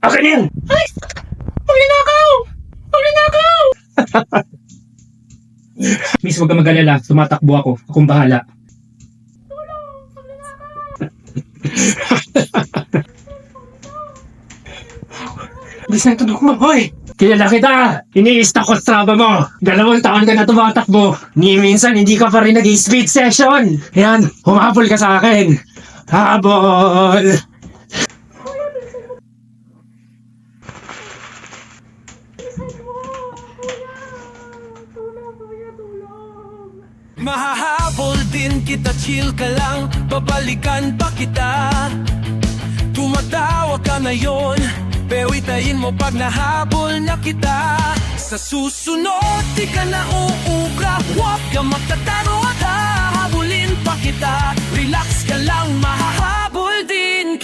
Akin yan! Ay! Magnanakaw! Magnanakaw! Miss, huwag ka mag-alala. Tumatakbo ako. Akong bahala. Bilis na tunog mo, hoy! Kilala kita! Iniista ko sa traba mo! 2 taon ka na tumatakbo! Ni minsan hindi ka pa rin nag-speed session! Yan, humabol ka sa akin! Habol! Mahahabol din kita, chill ka lang, babalikan pa kita. Tumatawa ka ngayon, pero itayin mo pag nahabol na kita. Sa susunod, di ka na uubra, huwag ka magtataro at hahabulin pa kita. Relax ka lang, mahahabol din